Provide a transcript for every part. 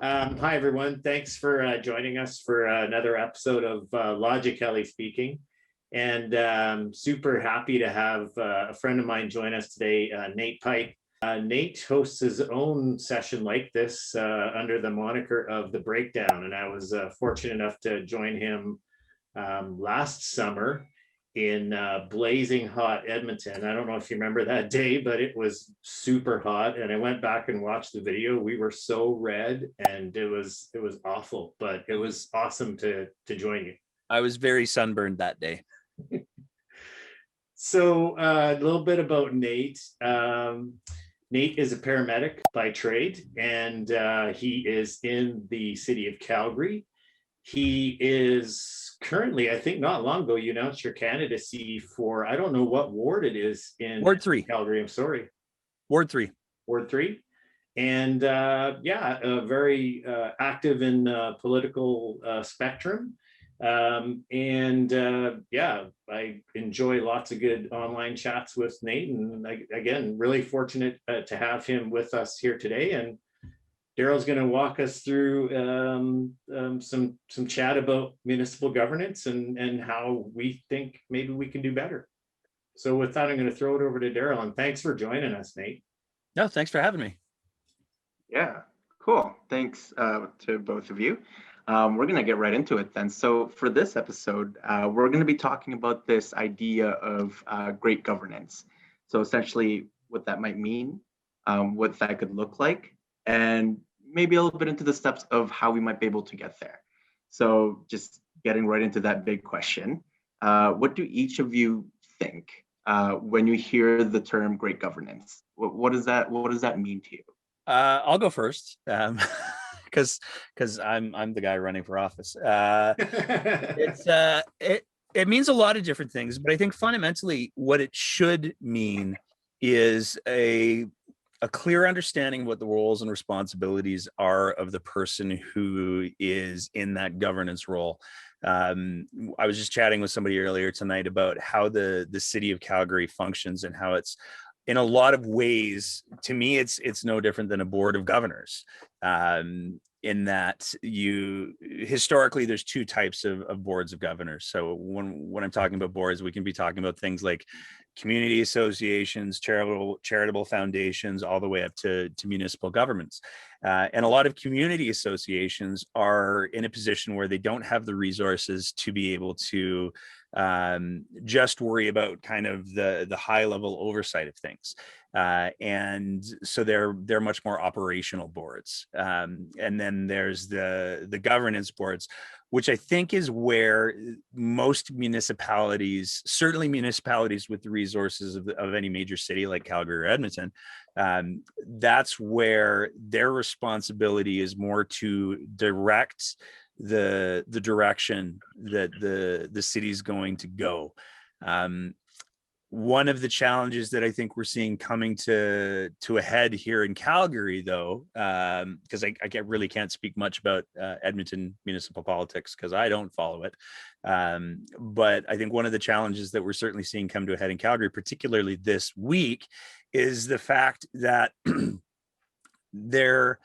Hi, everyone. Thanks for joining us for another episode of LogiKelly speaking. And super happy to have a friend of mine join us today, Nate Pike. Nate hosts his own session like this under the moniker of The Breakdown. And I was fortunate enough to join him last summer in blazing hot Edmonton. I don't know if you remember that day, but it was super hot. And I went back and watched the video. We were so red, and it was awful, but it was awesome to join you. I was very sunburned that day. So a little bit about Nate. Nate is a paramedic by trade, and he is in the city of Calgary. He is currently, I think not long ago, you announced your candidacy for, I don't know what ward it is in Ward 3. Calgary. I'm sorry. Ward 3. Ward 3. And very active in political spectrum. I enjoy lots of good online chats with Nate. And again, really fortunate to have him with us here today. And Darryl's going to walk us through some chat about municipal governance and how we think maybe we can do better. So with that, I'm going to throw it over to Darryl, and thanks for joining us, Nate. No, thanks for having me. Yeah, cool. Thanks to both of you. We're going to get right into it then. So for this episode, we're going to be talking about this idea of great governance. So essentially what that might mean, what that could look like, and maybe a little bit into the steps of how we might be able to get there. So just getting right into that big question, what do each of you think when you hear the term great governance? What does that mean to you? I'll go first because I'm the guy running for office. It means a lot of different things, but I think fundamentally what it should mean is a clear understanding of what the roles and responsibilities are of the person who is in that governance role. I was just chatting with somebody earlier tonight about how the city of Calgary functions and how it's, in a lot of ways, to me, it's no different than a board of governors. In that historically there's two types of boards of governors. So when I'm talking about boards, we can be talking about things like community associations, charitable foundations, all the way up to municipal governments. And a lot of community associations are in a position where they don't have the resources to be able to just worry about kind of the high level oversight of things. And so they're much more operational boards. And then there's the governance boards, which I think is where most municipalities, certainly municipalities with the resources of any major city like Calgary or Edmonton, that's where their responsibility is more to direct the direction that the city's going to go. One of the challenges that I think we're seeing coming to a head here in Calgary, though, because I really can't speak much about Edmonton municipal politics because I don't follow it. But I think one of the challenges that we're certainly seeing come to a head in Calgary, particularly this week, is the fact that there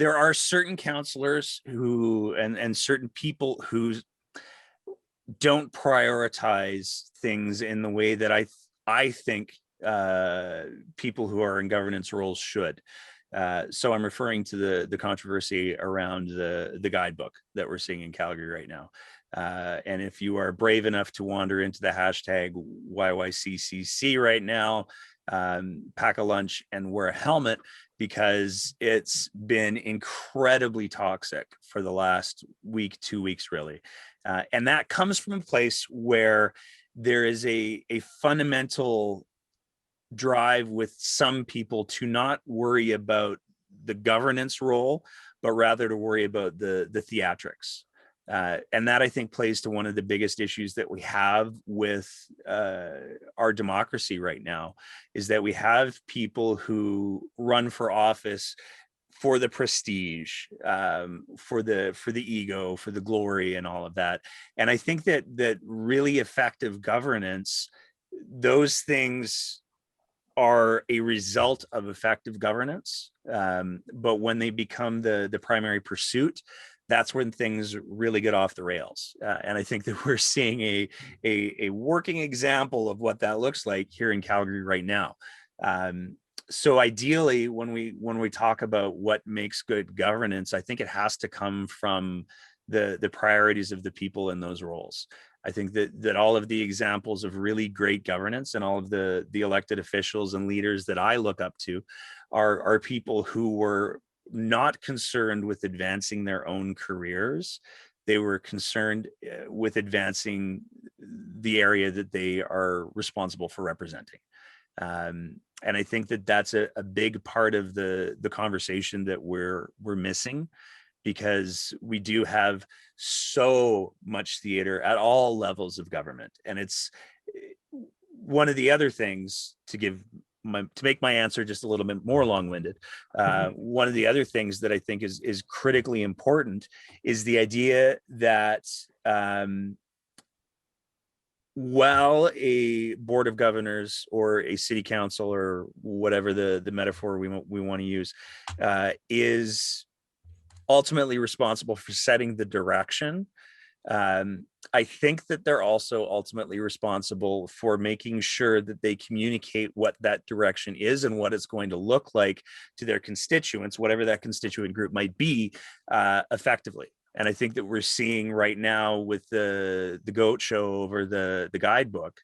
are certain councillors who and certain people who don't prioritize things in the way that I think people who are in governance roles should. So I'm referring to the controversy around the guidebook that we're seeing in Calgary right now. And if you are brave enough to wander into the hashtag YYCCC right now, pack a lunch and wear a helmet, because it's been incredibly toxic for the last week, 2 weeks, really. And that comes from a place where there is a fundamental drive with some people to not worry about the governance role, but rather to worry about the theatrics. And that, I think, plays to one of the biggest issues that we have with our democracy right now, is that we have people who run for office for the prestige, for the ego, for the glory, and all of that. And I think that really effective governance, those things are a result of effective governance. But when they become the primary pursuit, that's when things really get off the rails. And I think that we're seeing a working example of what that looks like here in Calgary right now. So ideally, when we talk about what makes good governance, I think it has to come from the priorities of the people in those roles. I think that all of the examples of really great governance and all of the elected officials and leaders that I look up to are people who were not concerned with advancing their own careers. They were concerned with advancing the area that they are responsible for representing. And I think that that's a big part of the conversation that we're missing, because we do have so much theater at all levels of government. And it's one of the other things, to make my answer just a little bit more long-winded. One of the other things that I think is critically important is the idea that while a board of governors or a city council, or whatever the metaphor we want to use, is ultimately responsible for setting the direction, I think that they're also ultimately responsible for making sure that they communicate what that direction is and what it's going to look like to their constituents, whatever that constituent group might be, effectively. And I think that we're seeing right now with the goat show over the guidebook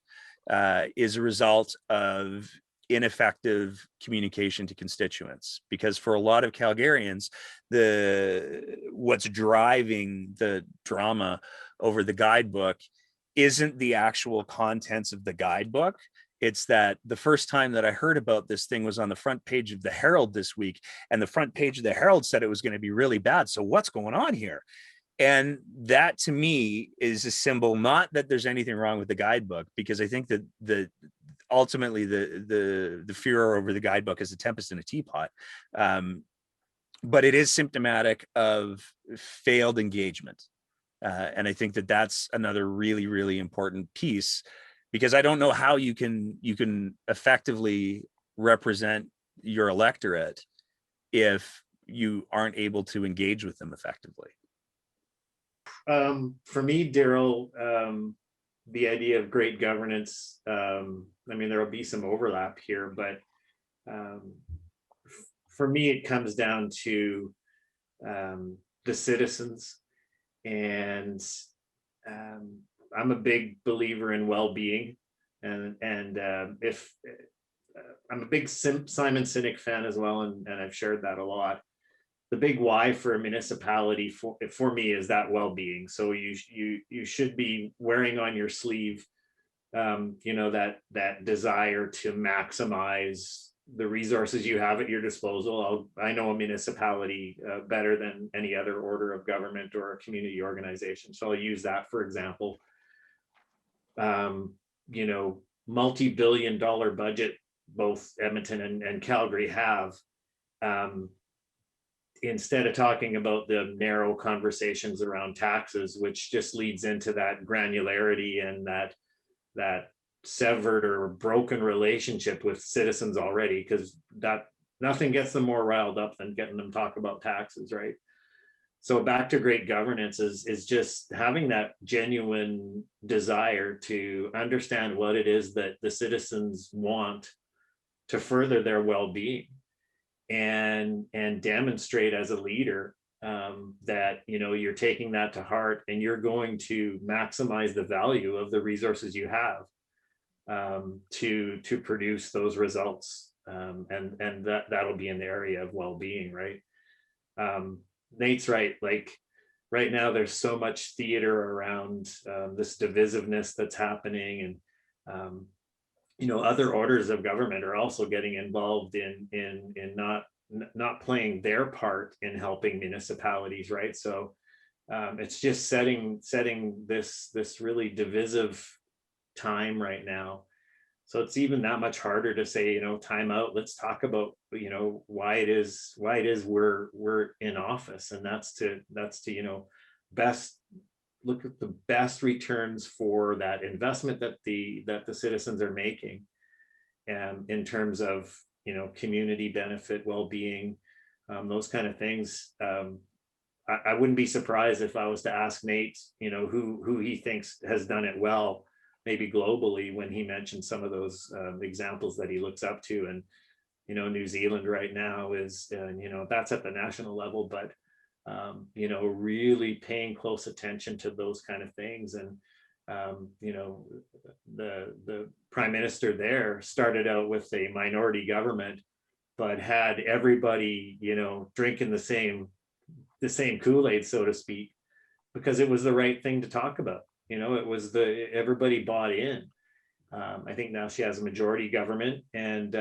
is a result of ineffective communication to constituents. Because for a lot of Calgarians, what's driving the drama over the guidebook isn't the actual contents of the guidebook. It's that the first time that I heard about this thing was on the front page of the Herald this week, and the front page of the Herald said it was going to be really bad. So what's going on here? And that, to me, is a symbol, not that there's anything wrong with the guidebook, because I think that ultimately the furor over the guidebook is a tempest in a teapot. But it is symptomatic of failed engagement. And I think that that's another really, really important piece, because I don't know how you can effectively represent your electorate if you aren't able to engage with them effectively. For me, Darryl, the idea of great governance, I mean, there will be some overlap here, but for me, it comes down to the citizens. And I'm a big believer in well-being, and if I'm a big Simon Sinek fan as well, and I've shared that a lot. The big why for a municipality for me is that well-being. So you should be wearing on your sleeve, that desire to maximize the resources you have at your disposal. I know a municipality better than any other order of government or a community organization, so I'll use that for example. Multi-billion-dollar budget both Edmonton and Calgary have. Instead of talking about the narrow conversations around taxes, which just leads into that granularity and that severed or broken relationship with citizens already, because that nothing gets them more riled up than getting them talk about taxes, right? So back to great governance is just having that genuine desire to understand what it is that the citizens want to further their well-being, and demonstrate as a leader that you're taking that to heart, and you're going to maximize the value of the resources you have to produce those results, and that'll be in the area of well-being, right? Nate's right. Like right now, there's so much theater around this divisiveness that's happening, and other orders of government are also getting involved in not playing their part in helping municipalities, right? So it's just setting this really divisive time right now. So it's even that much harder to say, time out, let's talk about why it is we're in office, and that's to best look at the best returns for that investment that the citizens are making. in terms of, community benefit, well-being, those kind of things. I wouldn't be surprised if I was to ask Nate, who he thinks has done it well, maybe globally, when he mentioned some of those examples that he looks up to. And, New Zealand right now is, that's at the national level, but, really paying close attention to those kind of things. And, the prime minister there started out with a minority government, but had everybody, drinking the same Kool-Aid, so to speak, because it was the right thing to talk about. It was everybody bought in. I think now she has a majority government, and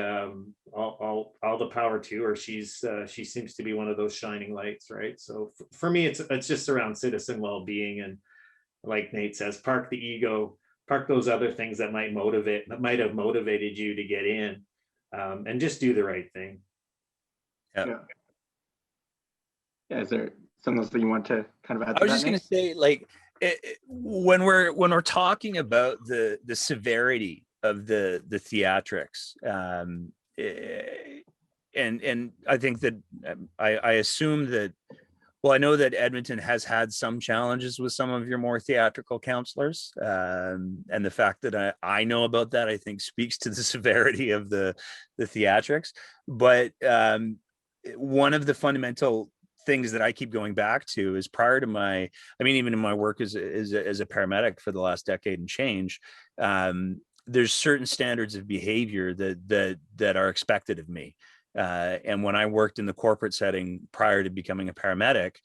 all the power to her. She seems to be one of those shining lights, right? So for me, it's just around citizen well-being, and like Nate says, park the ego, park those other things that might have motivated you to get in, and just do the right thing. Yeah. Is there something else that you want to kind of add to that? I was just going to say, like, when we're talking about the severity of the theatrics, and I think that I assume that, well, I know that Edmonton has had some challenges with some of your more theatrical counselors, and the fact that I know about that, I think, speaks to the severity of the theatrics. But one of the fundamental things that I keep going back to is prior to even in my work as a paramedic for the last decade and change, there's certain standards of behavior that are expected of me. And when I worked in the corporate setting prior to becoming a paramedic,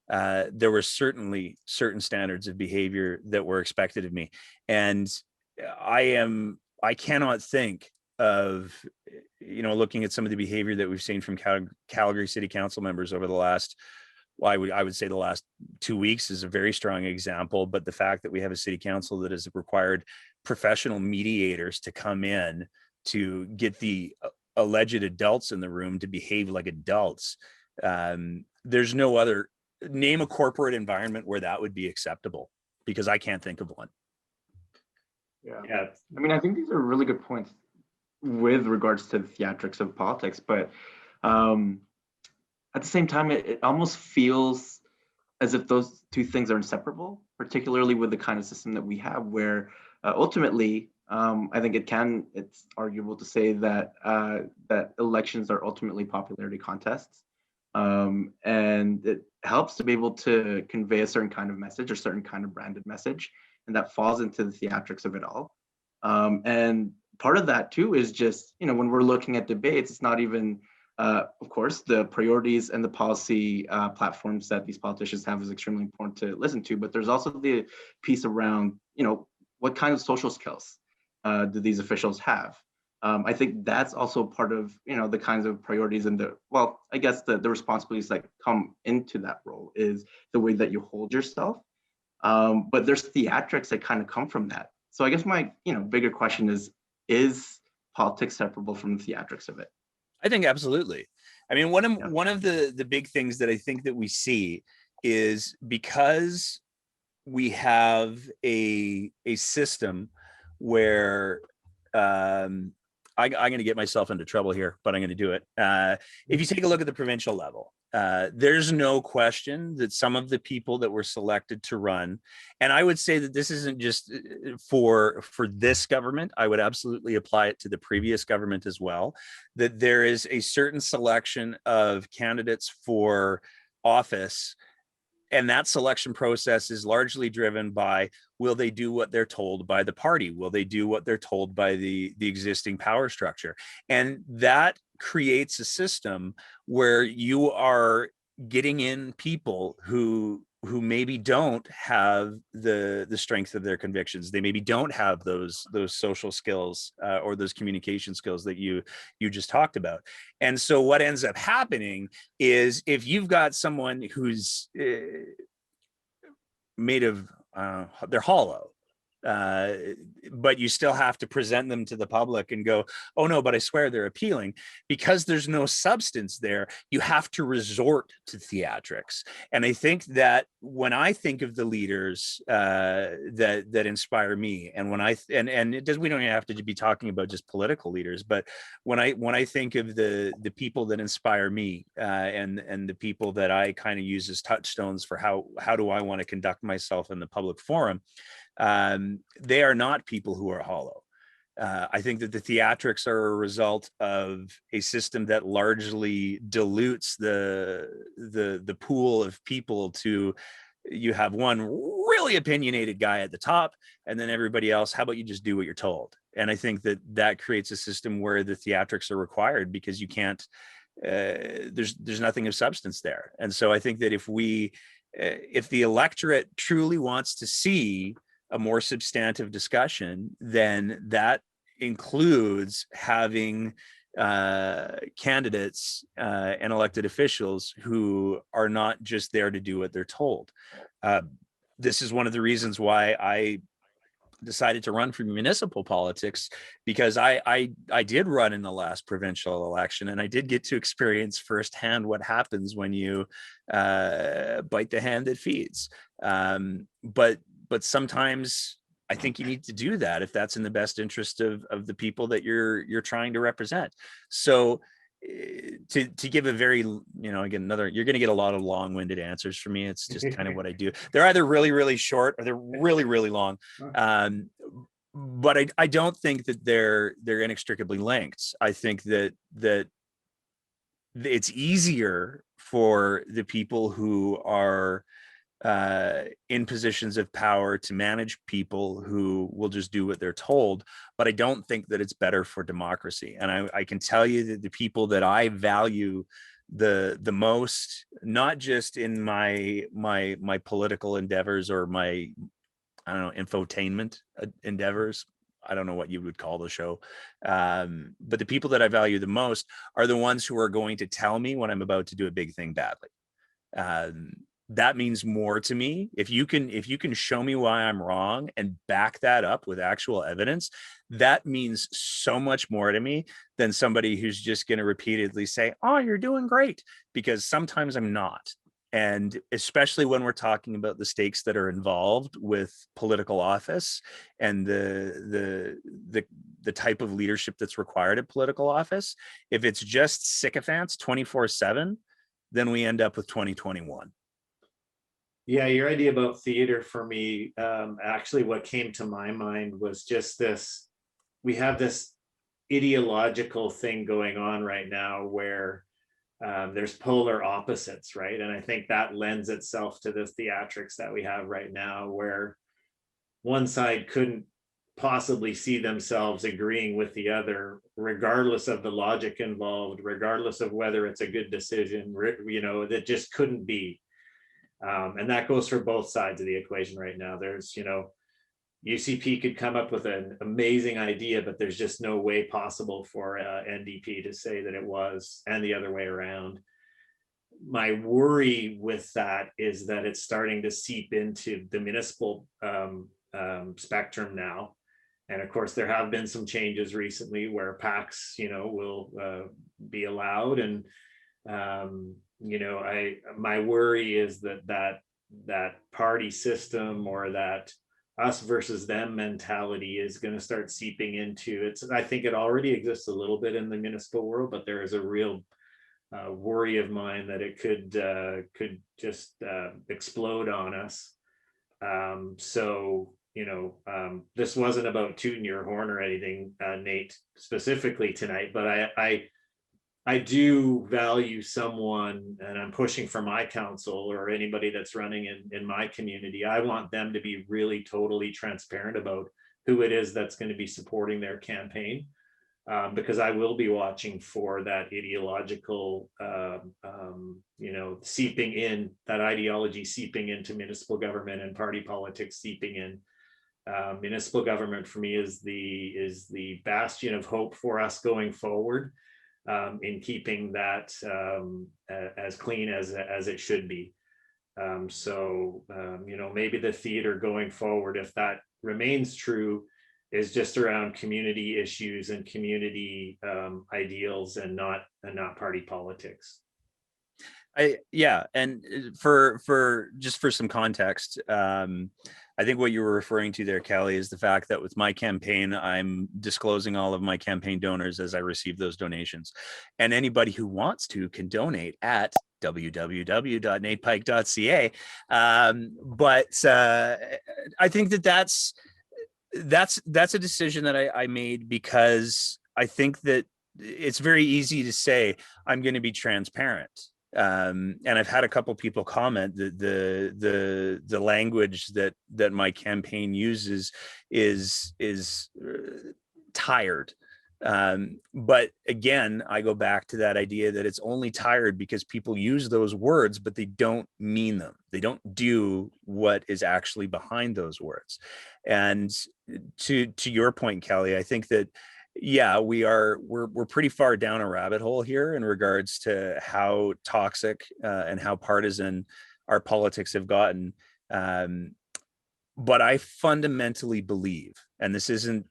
there were certainly certain standards of behavior that were expected of me. And I cannot think of, looking at some of the behavior that we've seen from Calgary City Council members over the last, I would say the last 2 weeks is a very strong example. But the fact that we have a city council that has required professional mediators to come in to get the alleged adults in the room to behave like adults. There's no other, name a corporate environment where that would be acceptable, because I can't think of one. Yeah. I think these are really good points with regards to the theatrics of politics, but at the same time, it almost feels as if those two things are inseparable, particularly with the kind of system that we have, where ultimately, I think it's arguable to say that that elections are ultimately popularity contests, and it helps to be able to convey a certain kind of message or certain kind of branded message, and that falls into the theatrics of it all. And part of that too is just, when we're looking at debates, it's not even, of course, the priorities and the policy platforms that these politicians have is extremely important to listen to, but there's also the piece around, what kind of social skills do these officials have? I think that's also part of, the kinds of priorities and the responsibilities that come into that role is the way that you hold yourself. But there's theatrics that kind of come from that. So I guess my, bigger question is politics separable from the theatrics of it? I think absolutely. One of the big things that I think that we see is, because we have a system where I'm going to get myself into trouble here, but I'm going to do it. If you take a look at the provincial level, there's no question that some of the people that were selected to run, and I would say that this isn't just for this government, I would absolutely apply it to the previous government as well, that there is a certain selection of candidates for office, and that selection process is largely driven by, will they do what they're told by the party? Will they do what they're told by the existing power structure? And that creates a system where you are getting in people who maybe don't have the strength of their convictions. They maybe don't have those social skills or those communication skills that you just talked about. And so what ends up happening is, if you've got someone who's made of they're hollow, but you still have to present them to the public and go, oh no, but I swear they're appealing. Because there's no substance there, you have to resort to theatrics. And I think that when I think of the leaders that inspire me, and when and it does, we don't even have to be talking about just political leaders, but when I think of the people that inspire me, and the people that I kind of use as touchstones for how do I want to conduct myself in the public forum, they are not people who are hollow. I think that the theatrics are a result of a system that largely dilutes the pool of people to, you have one really opinionated guy at the top, and then everybody else, how about you just do what you're told? And I think that creates a system where the theatrics are required, because you can't, there's nothing of substance there. And so I think that if the electorate truly wants to see a more substantive discussion, then that includes having candidates and elected officials who are not just there to do what they're told. This is one of the reasons why I decided to run for municipal politics, because I did run in the last provincial election, and I did get to experience firsthand what happens when you bite the hand that feeds. But sometimes I think you need to do that if that's in the best interest of the people that you're trying to represent. So to give a very, again, you're going to get a lot of long-winded answers from me. It's just kind of what I do. They're either really, really short, or they're really, really long. But I don't think that they're inextricably linked. I think that it's easier for the people who are in positions of power to manage people who will just do what they're told. But I don't think that it's better for democracy. And I can tell you that the people that I value the most, not just in my political endeavors or my, I don't know, infotainment endeavors, I don't know what you would call the show, but the people that I value the most are the ones who are going to tell me when I'm about to do a big thing badly. That means more to me. If you can show me why I'm wrong and back that up with actual evidence, that means so much more to me than somebody who's just going to repeatedly say, oh, you're doing great, because sometimes I'm not. And especially when we're talking about the stakes that are involved with political office and the type of leadership that's required at political office, if it's just sycophants 24/7, then we end up with 2021. Yeah, your idea about theater for me, actually what came to my mind was just this, we have this ideological thing going on right now where there's polar opposites, right? And I think that lends itself to the theatrics that we have right now, where one side couldn't possibly see themselves agreeing with the other, regardless of the logic involved, regardless of whether it's a good decision, that just couldn't be. And that goes for both sides of the equation right now. There's, UCP could come up with an amazing idea, but there's just no way possible for NDP to say that it was, and the other way around. My worry with that is that it's starting to seep into the municipal spectrum now. And of course, there have been some changes recently where PACs, will be allowed. And my worry is that party system, or that us versus them mentality, is going to start seeping into it. I think it already exists a little bit in the municipal world, but there is a real worry of mine that it could just explode on us. This wasn't about tooting your horn or anything, Nate, specifically tonight, but I do value someone, and I'm pushing for my council or anybody that's running in my community. I want them to be really totally transparent about who it is that's going to be supporting their campaign, because I will be watching for that ideological, seeping in, that ideology seeping into municipal government and party politics seeping in. Municipal government for me is the bastion of hope for us going forward. In keeping that as clean as it should be. Maybe the theater going forward, if that remains true is just around community issues and community ideals, and not party politics. And for just for some context, I think what you were referring to there, Kelly, is the fact that with my campaign, I'm disclosing all of my campaign donors as I receive those donations, and anybody who wants to can donate at www.natepike.ca. But I think that's a decision that I made because I think that it's very easy to say I'm going to be transparent. And I've had a couple people comment that the language that my campaign uses is tired. But again, I go back to that idea that it's only tired because people use those words, but they don't mean them. They don't do what is actually behind those words. And to your point, Kelly, I think that we're pretty far down a rabbit hole here in regards to how toxic and how partisan our politics have gotten. But I fundamentally believe, and this isn't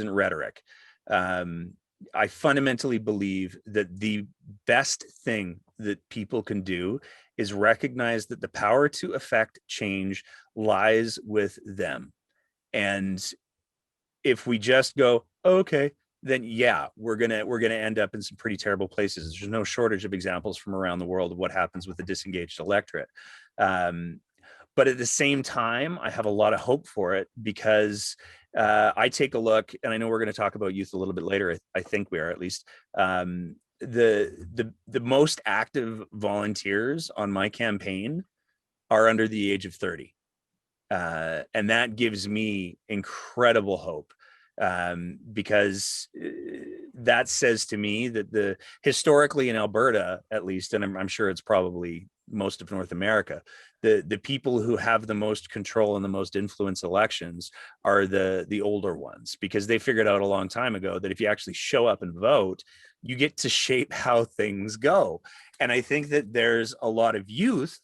rhetoric, I fundamentally believe that the best thing that people can do is recognize that the power to affect change lies with them. And if we just go, okay, then we're gonna end up in some pretty terrible places. There's no shortage of examples from around the world of what happens with the disengaged electorate. But at the same time, I have a lot of hope for it because I take a look, and I know we're going to talk about youth a little bit later. I think we are, at least. The most active volunteers on my campaign are under the age of 30. And that gives me incredible hope. Because that says to me that historically in Alberta, at least, and I'm sure it's probably most of North America, the people who have the most control and the most influence elections are the older ones, because they figured out a long time ago that if you actually show up and vote, you get to shape how things go. And I think that there's a lot of youth,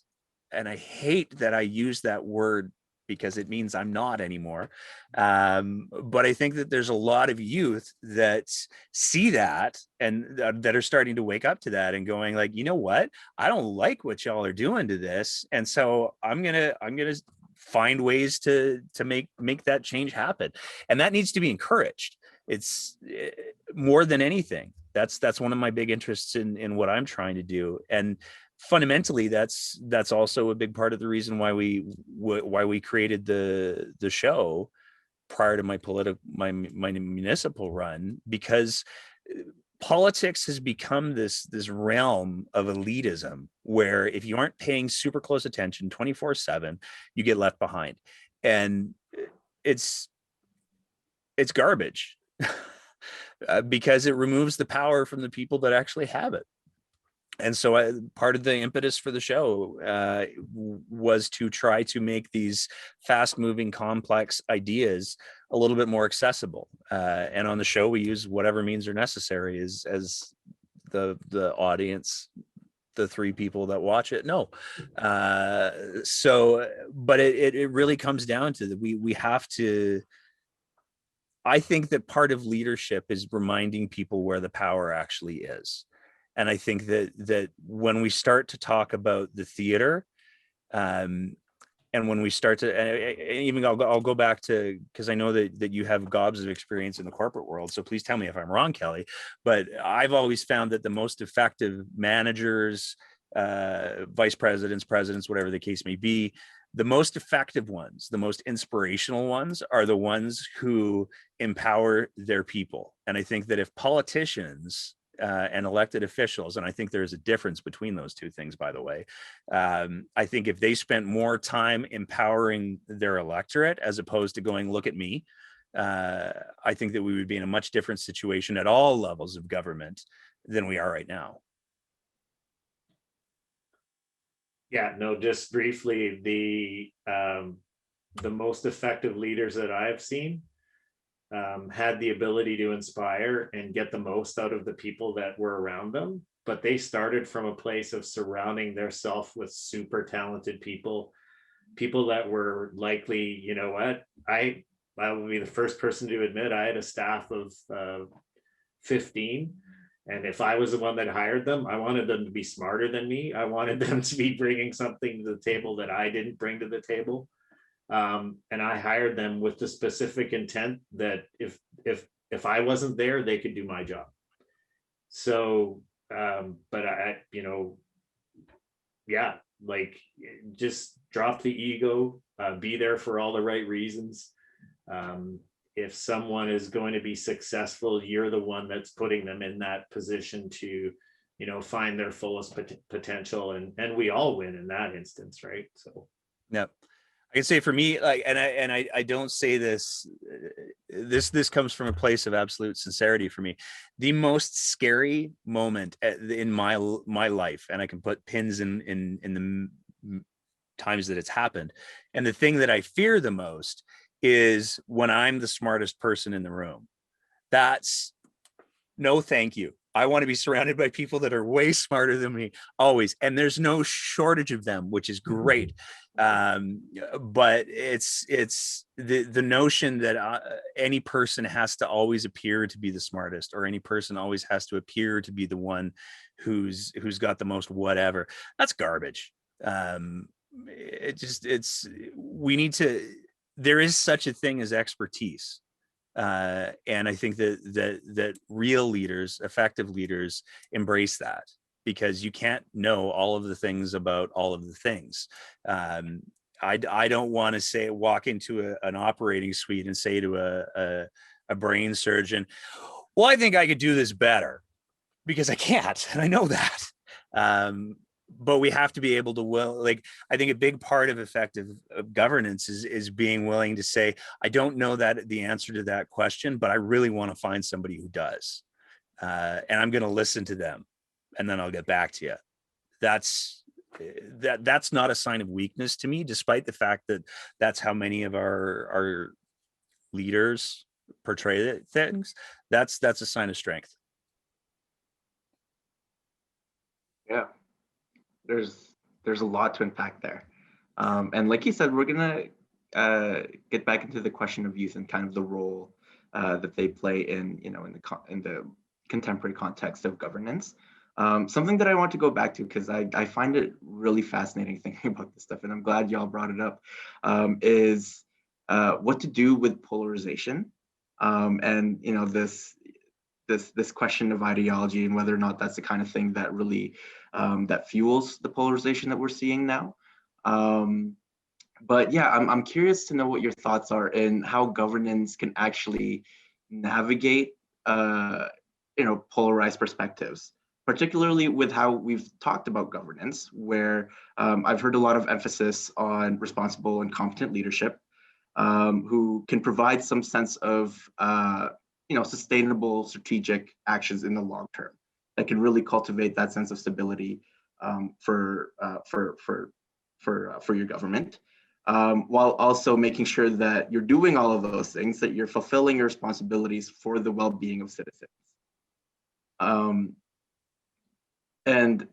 and I hate that I use that word because it means I'm not anymore. But I think that there's a lot of youth that see that and that are starting to wake up to that and going like, you know what? I don't like what y'all are doing to this. And so I'm gonna find ways to make that change happen. And that needs to be encouraged. It's more than anything. That's one of my big interests in what I'm trying to do. And fundamentally, that's also a big part of the reason why we created the show prior to my municipal run, because politics has become this realm of elitism where if you aren't paying super close attention 24/7, you get left behind. And it's garbage because it removes the power from the people that actually have it. And so part of the impetus for the show was to try to make these fast moving, complex ideas a little bit more accessible. And on the show, we use whatever means are necessary as the audience, the three people that watch it know. But it really comes down to that we have to. I think that part of leadership is reminding people where the power actually is. And I think that when we start to talk about the theater, and when we start to, even I'll go back to, because I know that you have gobs of experience in the corporate world, so please tell me if I'm wrong, Kelly, but I've always found that the most effective managers, vice presidents, presidents, whatever the case may be, the most effective ones, the most inspirational ones are the ones who empower their people. And I think that if politicians and elected officials, and I think there's a difference between those two things, by the way, I think if they spent more time empowering their electorate as opposed to going, look at me, I think that we would be in a much different situation at all levels of government than we are right now. Yeah, no, just briefly, the most effective leaders that I've seen had the ability to inspire and get the most out of the people that were around them, but they started from a place of surrounding themselves with super talented people that were likely, you know what, I will be the first person to admit I had a staff of 15. And if I was the one that hired them, I wanted them to be smarter than me. I wanted them to be bringing something to the table that I didn't bring to the table. And I hired them with the specific intent that if I wasn't there, they could do my job. So, but yeah, like just drop the ego, be there for all the right reasons. If someone is going to be successful, you're the one that's putting them in that position to, find their fullest potential, and we all win in that instance, right? So, yeah. I can say for me, like, and I don't say this, this comes from a place of absolute sincerity for me. The most scary moment in my life, and I can put pins in the times that it's happened. And the thing that I fear the most is when I'm the smartest person in the room. That's no, thank you. I want to be surrounded by people that are way smarter than me always. And there's no shortage of them, which is great. But it's the notion that any person has to always appear to be the smartest, or any person always has to appear to be the one who's got the most whatever. That's garbage. We need to, there is such a thing as expertise. And I think that real leaders, effective leaders, embrace that, because you can't know all of the things about all of the things. I don't want to walk into an operating suite and say to a brain surgeon, well, I think I could do this better, because I can't, and I know that. But we have to be able to I think a big part of effective governance is being willing to say, I don't know the answer to that question, but I really want to find somebody who does. And I'm going to listen to them, and then I'll get back to you. That's not a sign of weakness to me, despite the fact that that's how many of our leaders portray things. That's a sign of strength. Yeah. There's a lot to unpack there, and like you said, we're gonna get back into the question of youth and kind of the role that they play in the contemporary context of governance. Something that I want to go back to, because I find it really fascinating thinking about this stuff, and I'm glad y'all brought it up, is what to do with polarization, and this question of ideology, and whether or not that's the kind of thing that really that fuels the polarization that we're seeing now. But yeah, I'm curious to know what your thoughts are in how governance can actually navigate polarized perspectives, particularly with how we've talked about governance, where I've heard a lot of emphasis on responsible and competent leadership, who can provide some sense of sustainable strategic actions in the long term that can really cultivate that sense of stability for your government, while also making sure that you're doing all of those things, that you're fulfilling your responsibilities for the well-being of citizens. And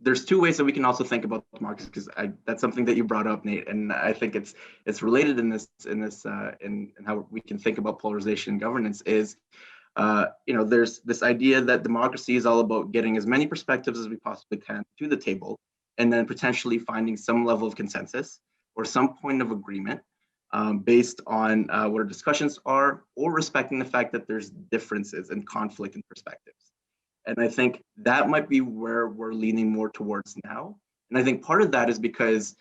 there's two ways that we can also think about democracy, because that's something that you brought up, Nate, and I think it's related in how we can think about polarization and governance. Is there's this idea that democracy is all about getting as many perspectives as we possibly can to the table, and then potentially finding some level of consensus or some point of agreement based on what our discussions are, or respecting the fact that there's differences and conflict in perspectives. And I think that might be where we're leaning more towards now. And I think part of that is because,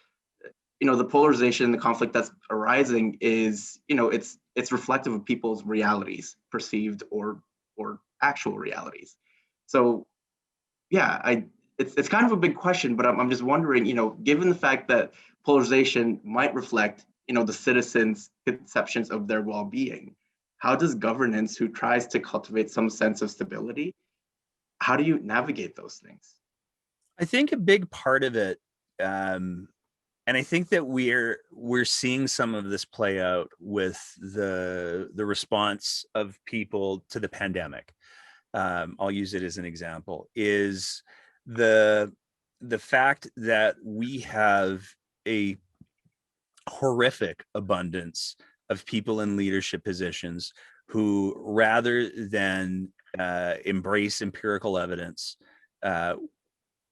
the polarization, the conflict that's arising is, it's reflective of people's realities, perceived or actual realities. So, yeah, it's kind of a big question, but I'm just wondering, given the fact that polarization might reflect, the citizens' conceptions of their well-being, how does governance, who tries to cultivate some sense of stability, how do you navigate those things? I think a big part of it, and I think that we're seeing some of this play out with the response of people to the pandemic. I'll use it as an example, is the fact that we have a horrific abundance of people in leadership positions who, rather than embrace empirical evidence,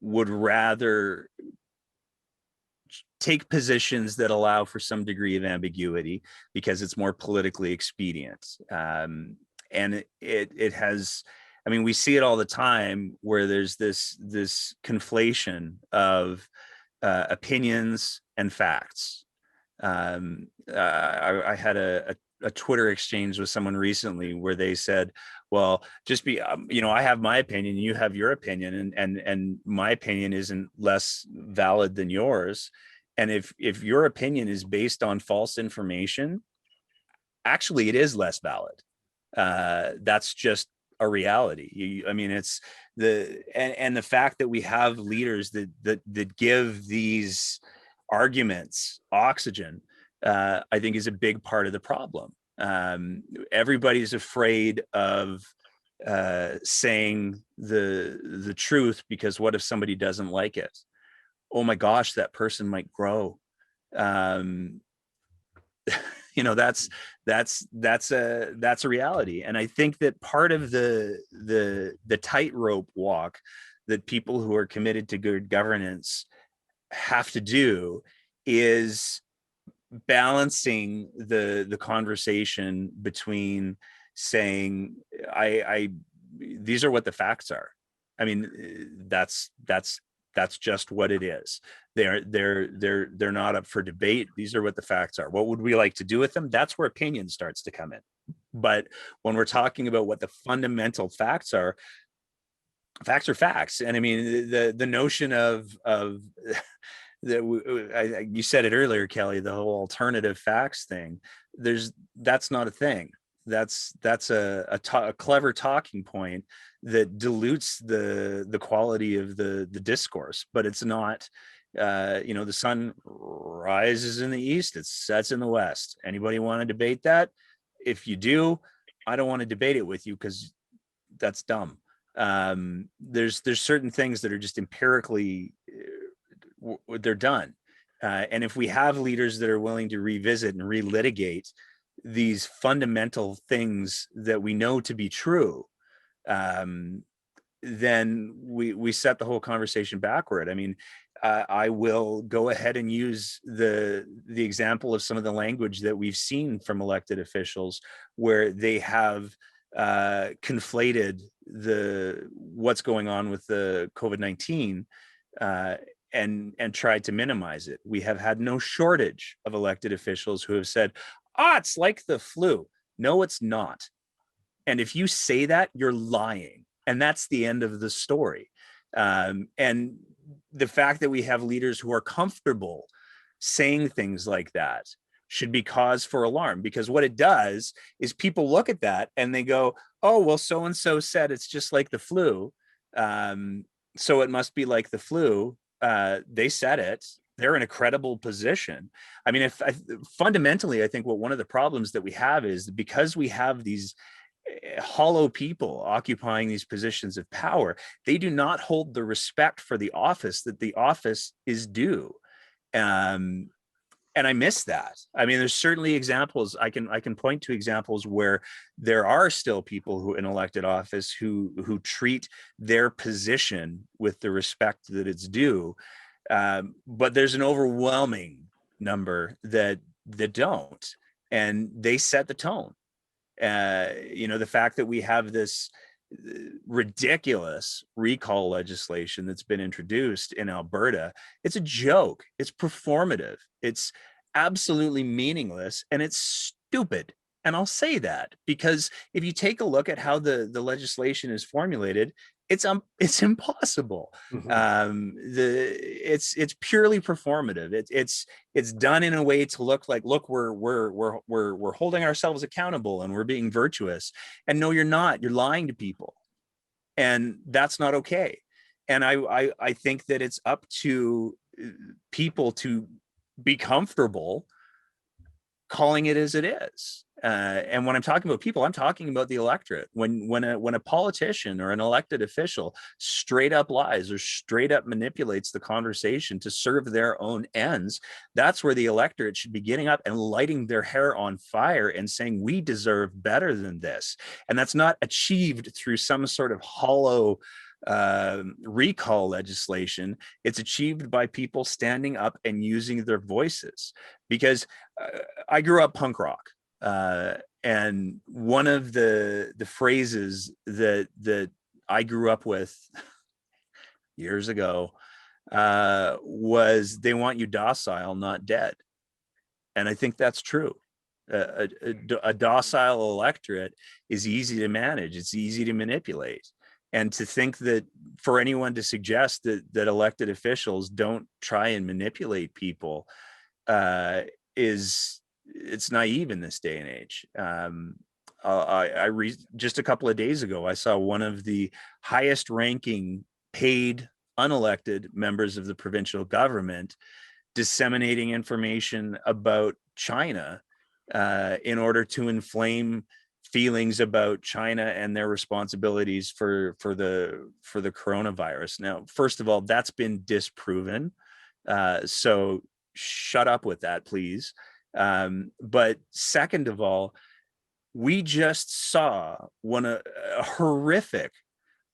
would rather take positions that allow for some degree of ambiguity because it's more politically expedient. And it has, I mean, we see it all the time where there's this conflation of opinions and facts. I had a Twitter exchange with someone recently where they said, well, just be, I have my opinion, you have your opinion, and my opinion isn't less valid than yours. And if your opinion is based on false information, actually it is less valid. That's just a reality. I mean, it's the fact that we have leaders that give these arguments oxygen, I think is a big part of the problem. Everybody's afraid of saying the truth, because what if somebody doesn't like it? Oh my gosh, that person might grow. That's a reality. And I think that part of the tightrope walk that people who are committed to good governance have to do is balancing the conversation between saying, I these are what the facts are. I mean, that's just what it is. They're not up for debate. These are what the facts are. What would we like to do with them? That's where opinion starts to come in. But when we're talking about what the fundamental facts are facts. And I mean, the notion of you said it earlier, Kelly, the whole alternative facts thing, that's not a thing. That's a clever talking point that dilutes the quality of the discourse, but it's not. The sun rises in the east, it sets in the west. Anybody want to debate that? If you do, I don't want to debate it with you, because that's dumb. There's certain things that are just empirically they're done. And if we have leaders that are willing to revisit and relitigate these fundamental things that we know to be true, then we set the whole conversation backward. I mean, I will go ahead and use the example of some of the language that we've seen from elected officials, where they have conflated what's going on with the COVID-19 and tried to minimize it. We have had no shortage of elected officials who have said, it's like the flu. No, it's not. And if you say that, you're lying. And that's the end of the story. And the fact that we have leaders who are comfortable saying things like that should be cause for alarm, because what it does is people look at that and they go, oh, well, so-and-so said it's just like the flu. So it must be like the flu. They said it. They're in a credible position. I mean, fundamentally, I think one of the problems that we have is because we have these hollow people occupying these positions of power, they do not hold the respect for the office that the office is due. And I miss that. I mean, there's certainly examples. I can point to examples where there are still people who in elected office who treat their position with the respect that it's due. But there's an overwhelming number that don't, and they set the tone. The fact that we have this ridiculous recall legislation that's been introduced in Alberta, it's a joke. It's performative. It's absolutely meaningless, and it's stupid. And I'll say that because if you take a look at how the legislation is formulated, it's impossible. Mhm. It's purely performative. It's done in a way to look like, look, we're holding ourselves accountable and we're being virtuous. And no, you're not. You're lying to people, and that's not okay. And I think that it's up to people to be comfortable calling it as it is. And when I'm talking about people, I'm talking about the electorate. When a politician or an elected official straight up lies or straight up manipulates the conversation to serve their own ends, that's where the electorate should be getting up and lighting their hair on fire and saying, we deserve better than this. And that's not achieved through some sort of hollow recall legislation. It's achieved by people standing up and using their voices. Because I grew up punk rock. And one of the phrases that I grew up with years ago was, they want you docile, not dead. And I think that's true. A docile electorate is easy to manage. It's easy to manipulate. And to think that for anyone to suggest that elected officials don't try and manipulate people it's naive in this day and age. Just a couple of days ago, I saw one of the highest ranking paid unelected members of the provincial government disseminating information about China in order to inflame feelings about China and their responsibilities for the coronavirus. Now, first of all, that's been disproven. So shut up with that, please. But second of all, we just saw a horrific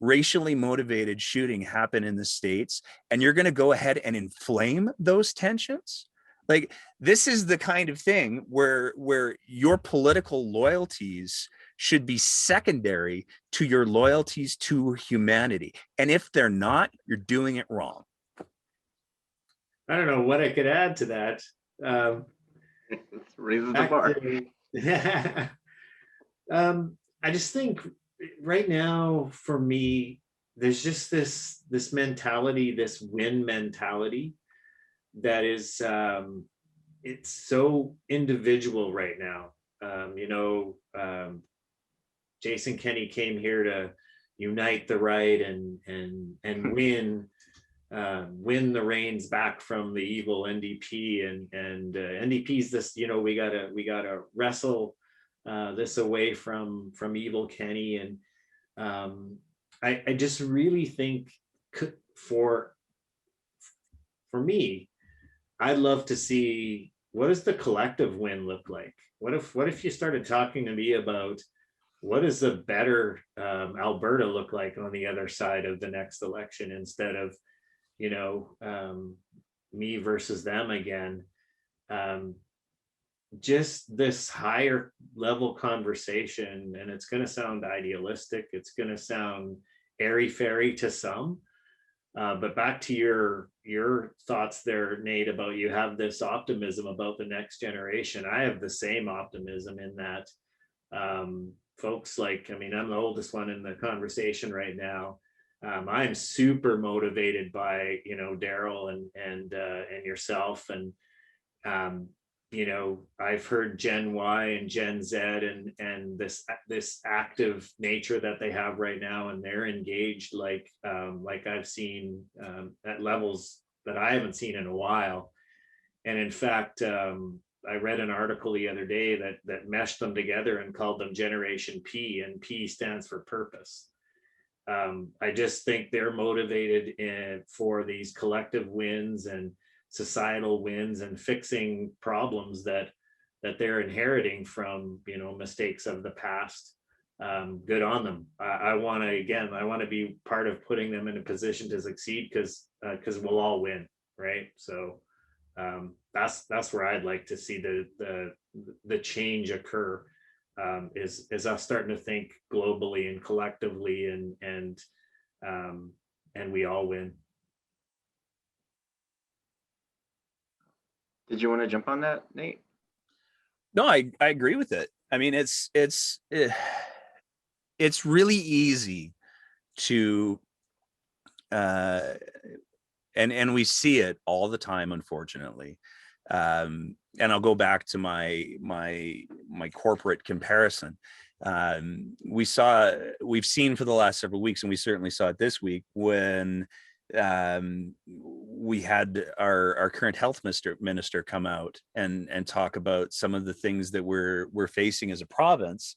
racially motivated shooting happen in the States, and you're going to go ahead and inflame those tensions? Like, this is the kind of thing where your political loyalties should be secondary to your loyalties to humanity. And if they're not, you're doing it wrong. I don't know what I could add to that. It's raises the bar. I just think right now, for me, there's just this mentality, this win mentality that is it's so individual right now. Jason Kenney came here to unite the right and win the reins back from the evil NDP, and NDP's this, we gotta wrestle this away from evil Kenney. And I just really think for me, I'd love to see, what does the collective win look like? What if you started talking to me about what does a better Alberta look like on the other side of the next election, instead of me versus them again. Just this higher level conversation, and it's going to sound idealistic, it's going to sound airy-fairy to some, but back to your thoughts there, Nate, about you have this optimism about the next generation. I have the same optimism in that folks like, I'm the oldest one in the conversation right now. I'm super motivated by Darryl and yourself, and I've heard Gen Y and Gen Z and this active nature that they have right now, and they're engaged like I've seen at levels that I haven't seen in a while. And in fact, I read an article the other day that meshed them together and called them Generation P, and P stands for purpose. I just think they're motivated for these collective wins and societal wins and fixing problems that they're inheriting from mistakes of the past. Good on them. I want to be part of putting them in a position to succeed, because we'll all win, right? So that's where I'd like to see the change occur. Is us starting to think globally and collectively, and we all win. Did you want to jump on that, Nate? No, I agree with it. It's really easy to and we see it all the time, unfortunately. And I'll go back to my corporate comparison. We've seen for the last several weeks, and we certainly saw it this week, when we had our current health minister come out and talk about some of the things that we're facing as a province,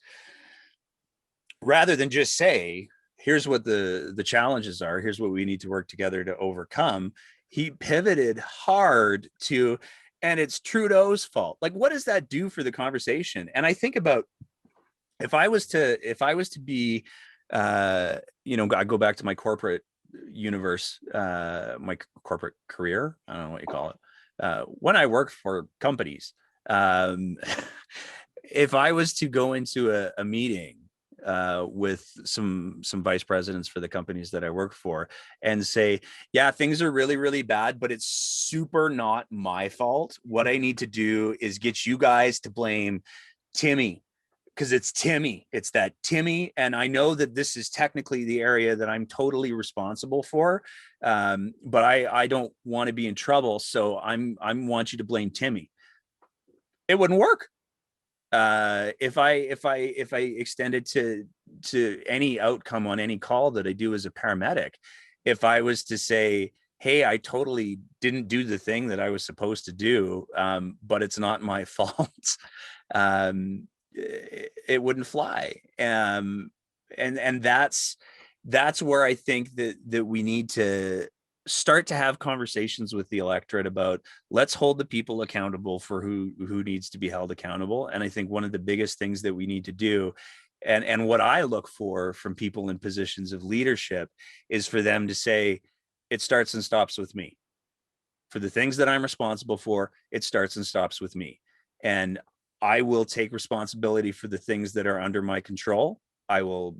rather than just say, here's what the challenges are, here's what we need to work together to overcome. He pivoted hard to, and it's Trudeau's fault. Like, what does that do for the conversation? And I think about, if I was to be, I go back to my corporate universe, my corporate career, I don't know what you call it, when I worked for companies, if I was to go into a meeting with some vice presidents for the companies that I work for and say, yeah, things are really, really bad, but it's super not my fault. What I need to do is get you guys to blame Timmy, because it's Timmy. It's that Timmy. And I know that this is technically the area that I'm totally responsible for. But I don't want to be in trouble. So I want you to blame Timmy. It wouldn't work. If I extend it to any outcome on any call that I do as a paramedic, if I was to say, hey, I totally didn't do the thing that I was supposed to do, but it's not my fault, it wouldn't fly. And that's where I think that we need to start to have conversations with the electorate about, let's hold the people accountable for who needs to be held accountable. And I think one of the biggest things that we need to do, and what I look for from people in positions of leadership, is for them to say, it starts and stops with me. For the things that I'm responsible for, it starts and stops with me. And I will take responsibility for the things that are under my control. I will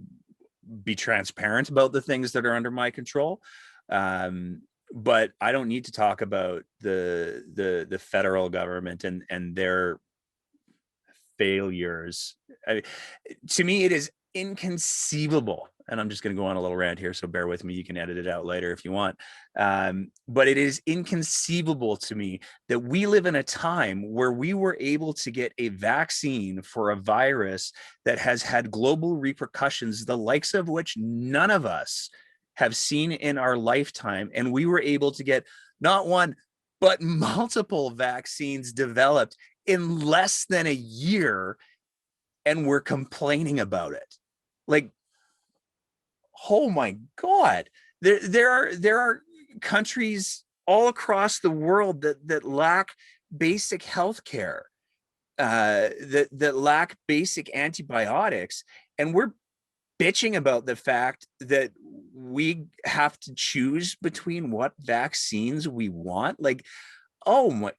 be transparent about the things that are under my control. But I don't need to talk about the federal government and their failures. To me, it is inconceivable, and I'm just going to go on a little rant here, so bear with me. You can edit it out later if you want. But it is inconceivable to me that we live in a time where we were able to get a vaccine for a virus that has had global repercussions, the likes of which none of us have seen in our lifetime. And we were able to get not one, but multiple vaccines developed in less than a year. And we're complaining about it. Like, oh my God, there are countries all across the world that lack basic health care, that lack basic antibiotics. And we're bitching about the fact that we have to choose between what vaccines we want. Like, oh my,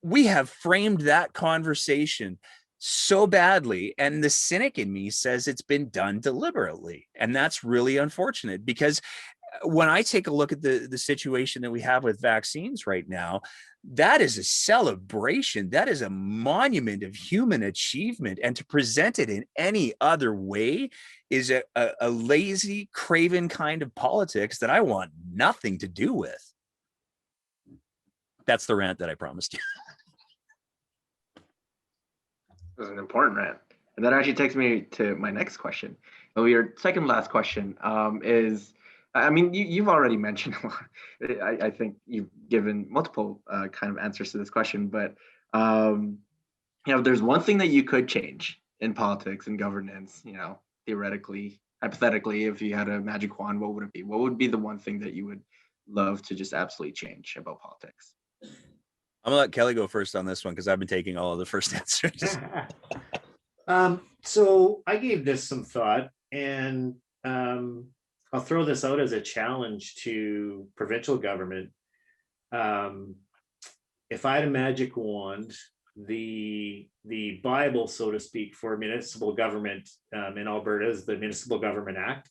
we have framed that conversation so badly. And the cynic in me says it's been done deliberately. And that's really unfortunate, because when I take a look at the situation that we have with vaccines right now, that is a celebration. That is a monument of human achievement. And to present it in any other way is a lazy, craven kind of politics that I want nothing to do with. That's the rant that I promised you. It was an important rant. And that actually takes me to my next question. Well, your second last question is, I mean, you've already mentioned a lot. I think you've given multiple kind of answers to this question, but there's one thing that you could change in politics and governance, theoretically, hypothetically, if you had a magic wand, what would it be? What would be the one thing that you would love to just absolutely change about politics? I'm gonna let Kelly go first on this one, because I've been taking all of the first answers. So I gave this some thought, and I'll throw this out as a challenge to provincial government. If I had a magic wand, the Bible, so to speak, for municipal government in Alberta is the Municipal Government Act.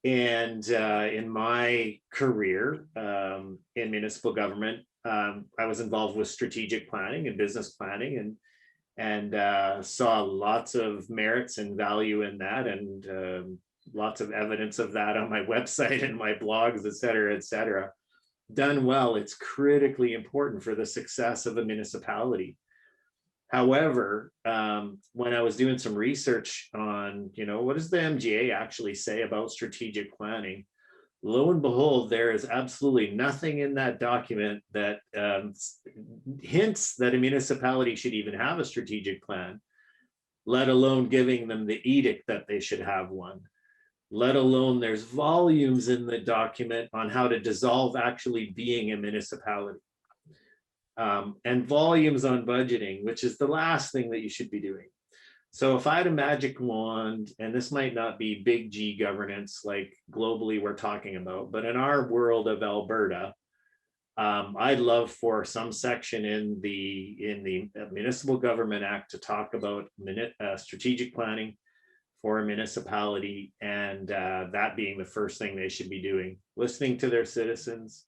And in my career in municipal government, I was involved with strategic planning and business planning, and saw lots of merits and value in that, and lots of evidence of that on my website and my blogs, et cetera, et cetera. Done well, it's critically important for the success of a municipality. However, when I was doing some research on, what does the MGA actually say about strategic planning, Lo and behold, there is absolutely nothing in that document that hints that a municipality should even have a strategic plan, let alone giving them the edict that they should have one. Let alone there's volumes in the document on how to dissolve actually being a municipality. And volumes on budgeting, which is the last thing that you should be doing. So if I had a magic wand, and this might not be big G governance like globally we're talking about, but in our world of Alberta, I'd love for some section in the Municipal Government Act to talk about strategic planning for a municipality, and that being the first thing they should be doing, listening to their citizens,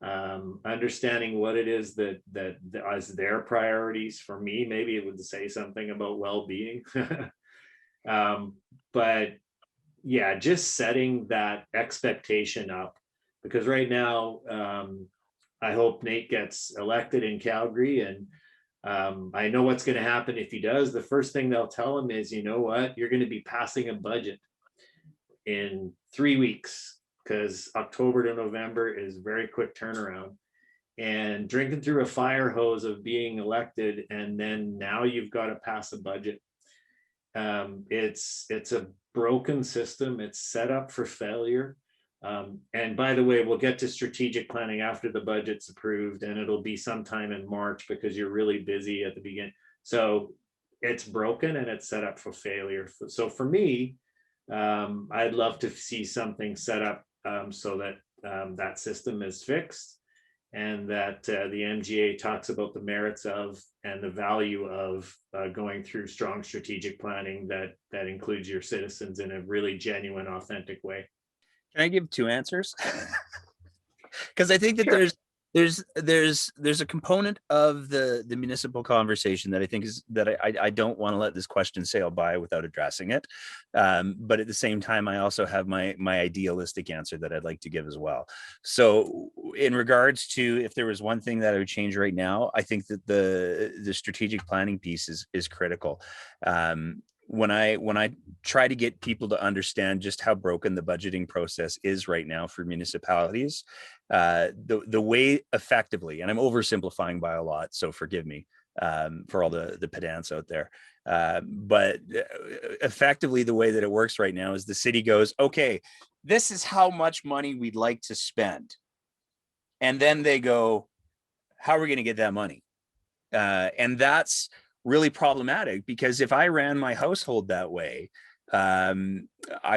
understanding what it is that as their priorities. For me, maybe it would say something about well-being. But yeah, just setting that expectation up, because right now I hope Nate gets elected in Calgary, and I know what's going to happen if he does. The first thing they'll tell him is, you know what, you're going to be passing a budget in 3 weeks, because October to November is very quick turnaround, and drinking through a fire hose of being elected, and then now you've got to pass a budget. It's a broken system. It's set up for failure. And by the way, we'll get to strategic planning after the budget's approved, and it'll be sometime in March because you're really busy at the beginning. So it's broken and it's set up for failure. So for me, I'd love to see something set up so that that system is fixed, and that the MGA talks about the merits of and the value of going through strong strategic planning that includes your citizens in a really genuine, authentic way. Can I give two answers? Because I think that Sure. there's a component of the municipal conversation that I think is that I don't want to let this question sail by without addressing it. But at the same time, I also have my idealistic answer that I'd like to give as well. So in regards to if there was one thing that I would change right now, I think that the strategic planning piece is critical. When I try to get people to understand just how broken the budgeting process is right now for municipalities, the way effectively, and I'm oversimplifying by a lot, so forgive me for all the pedants out there, but effectively the way that it works right now is the city goes, okay, this is how much money we'd like to spend, and then they go, how are we going to get that money? And that's really problematic, because if I ran my household that way, I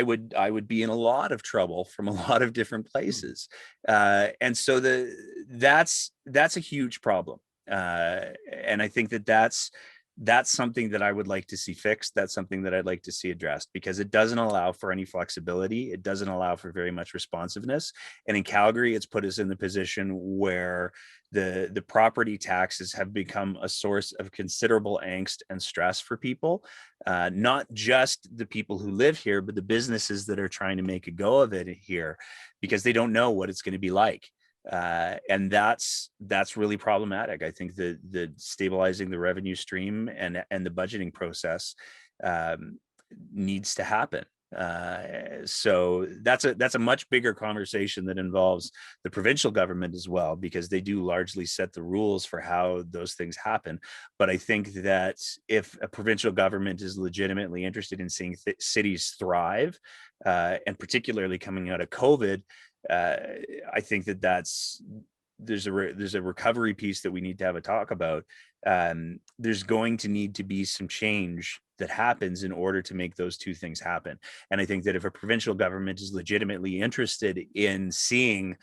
would be in a lot of trouble from a lot of different places. And so that's a huge problem. And I think that's something that I would like to see fixed. That's something that I'd like to see addressed, because it doesn't allow for any flexibility. It doesn't allow for very much responsiveness. And in Calgary, it's put us in the position where the property taxes have become a source of considerable angst and stress for people, not just the people who live here, but the businesses that are trying to make a go of it here, because they don't know what it's going to be like. And that's really problematic. I think the stabilizing the revenue stream and the budgeting process needs to happen. So that's a much bigger conversation that involves the provincial government as well, because they do largely set the rules for how those things happen. But I think that if a provincial government is legitimately interested in seeing cities thrive, and particularly coming out of COVID, I think that there's a recovery piece that we need to have a talk about. There's going to need to be some change that happens in order to make those two things happen. And I think that if a provincial government is legitimately interested in seeing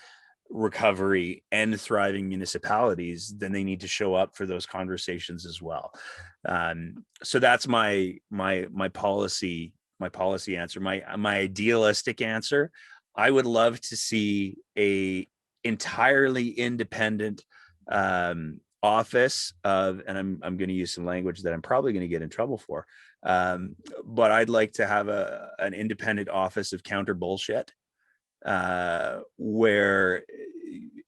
recovery and thriving municipalities, then they need to show up for those conversations as well. So that's my policy answer. My idealistic answer: I would love to see a entirely independent office of, and I'm going to use some language that I'm probably going to get in trouble for, but I'd like to have an independent office of counter bullshit, where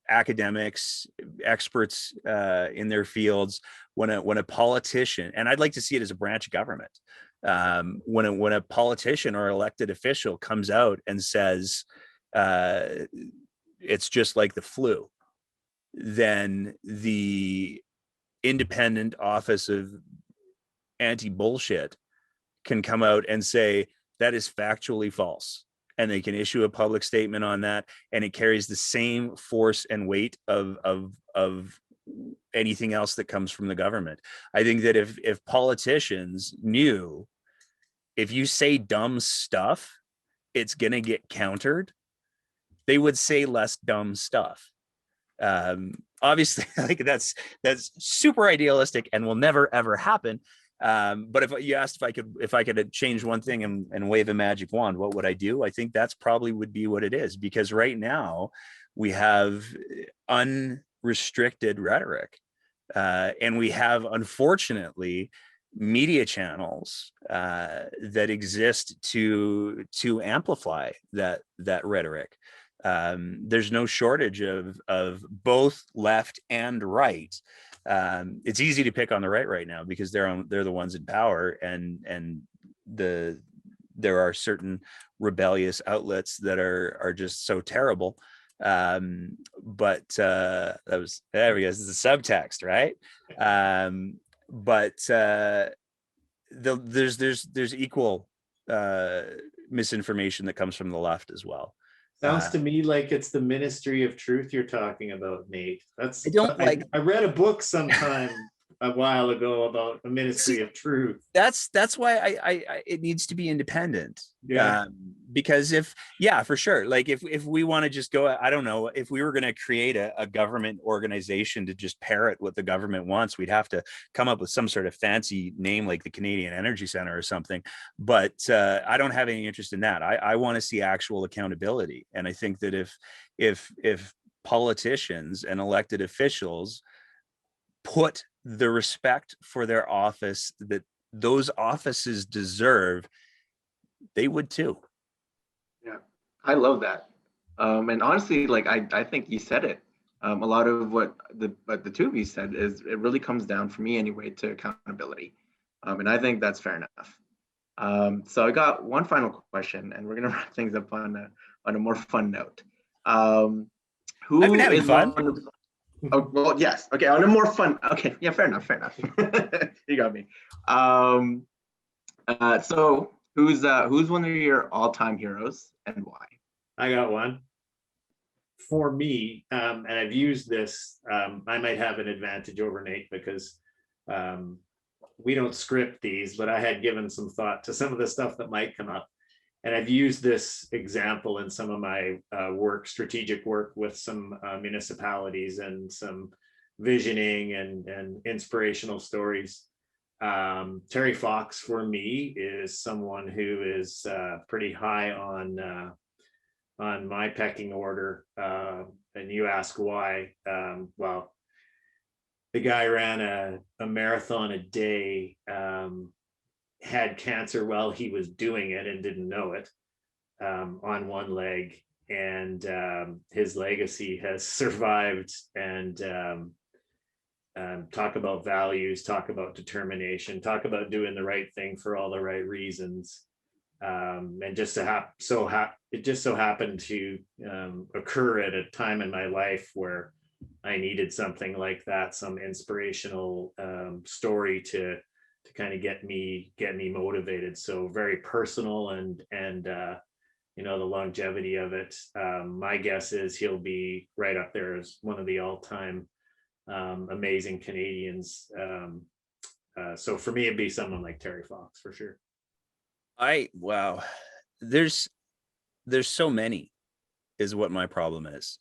academics, experts in their fields, when a politician, and I'd like to see it as a branch of government, when a politician or elected official comes out and says, it's just like the flu, then the independent office of anti-bullshit can come out and say that is factually false, and they can issue a public statement on that, and it carries the same force and weight of anything else that comes from the government. I think that if politicians knew if you say dumb stuff, it's going to get countered, they would say less dumb stuff. Obviously, like that's super idealistic and will never ever happen. But if you asked if I could change one thing and wave a magic wand, what would I do? I think that's probably would be what it is, because right now we have unrestricted rhetoric, and we have, unfortunately, media channels that exist to amplify that rhetoric. There's no shortage of both left and right. It's easy to pick on the right now because they're the ones in power, and there are certain rebellious outlets that are just so terrible. But there we go. This is a subtext, right? But there's equal misinformation that comes from the left as well. Sounds to me like it's the ministry of truth you're talking about, Nate. I read a book sometime a while ago about the ministry of truth. That's why I it needs to be independent. Yeah. Because for sure. Like if we want to just go, I don't know, if we were going to create a government organization to just parrot what the government wants, we'd have to come up with some sort of fancy name like the Canadian Energy Center or something. But I don't have any interest in that. I want to see actual accountability. And I think that if politicians and elected officials put the respect for their office that those offices deserve, they would too. Yeah, I love that. And honestly, like I think you said it. A lot of what the two of you said is, it really comes down, for me anyway, to accountability. And I think that's fair enough. So I got one final question, and we're gonna wrap things up on a more fun note. Who I've been having is fun. Oh, well, yes. Okay, on a more fun. Okay, yeah, fair enough. You got me. So who's one of your all-time heroes and why? I got one. For me, and I've used this, I might have an advantage over Nate because we don't script these, but I had given some thought to some of the stuff that might come up. And I've used this example in some of my strategic work with some municipalities and some visioning and inspirational stories. Terry Fox, for me, is someone who is pretty high on my pecking order. And you ask why? Well, the guy ran a marathon a day. Had cancer while he was doing it and didn't know it, on one leg, and his legacy has survived. And talk about values, talk about determination, talk about doing the right thing for all the right reasons. And it just so happened to occur at a time in my life where I needed something like that, some inspirational story to kind of get me motivated. So very personal, and the longevity of it. My guess is he'll be right up there as one of the all-time amazing Canadians. So for me, it'd be someone like Terry Fox for sure. Wow, there's so many, is what my problem is.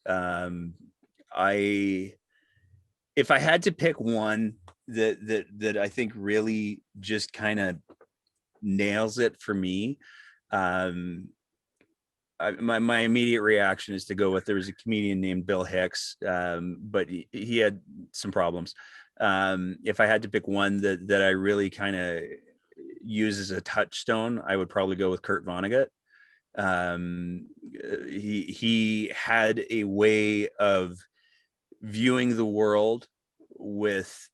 If I had to pick one that I think really just kind of nails it for me, my immediate reaction is to go with, there was a comedian named Bill Hicks, but he had some problems. If I had to pick one that I really kind of use as a touchstone, I would probably go with Kurt Vonnegut. He had a way of viewing the world with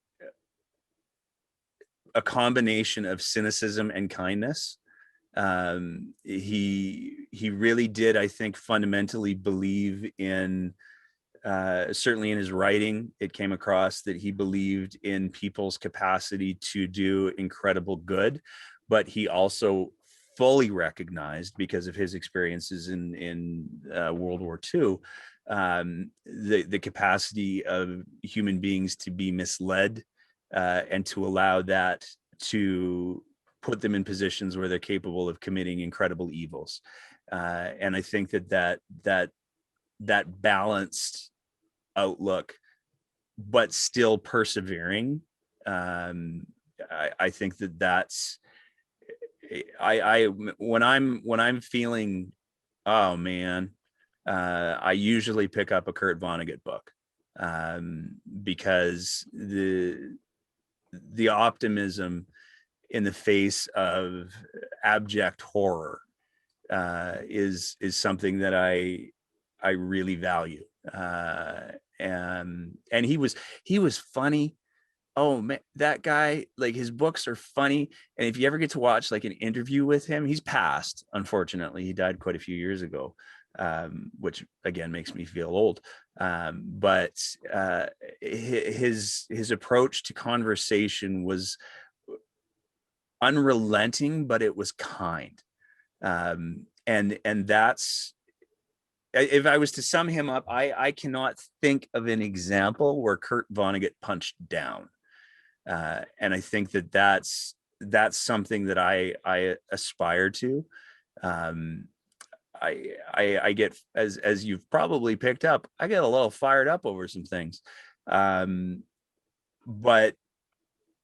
a combination of cynicism and kindness He really did, I think, fundamentally believe in, certainly in his writing, it came across that he believed in people's capacity to do incredible good, but he also fully recognized, because of his experiences in World War II, the capacity of human beings to be misled, and to allow that to put them in positions where they're capable of committing incredible evils. And I think that balanced outlook, but still persevering, I think that's I when I'm feeling, oh man, I usually pick up a Kurt Vonnegut book, because the optimism in the face of abject horror is something that I really value. And he was funny. Oh man, that guy, like, his books are funny. And if you ever get to watch like an interview with him, he's passed, unfortunately. He died quite a few years ago, which again makes me feel old. But his approach to conversation was unrelenting, but it was kind. And that's, if I was to sum him up, I cannot think of an example where Kurt Vonnegut punched down. And I think that's something that I aspire to. I get, as you've probably picked up, I get a little fired up over some things. But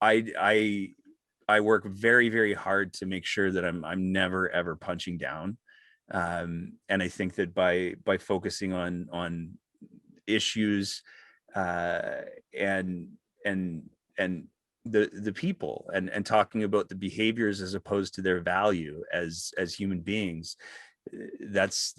I work very, very hard to make sure that I'm never ever punching down. And I think that by focusing on issues, and the people, and talking about the behaviors as opposed to their value as human beings, that's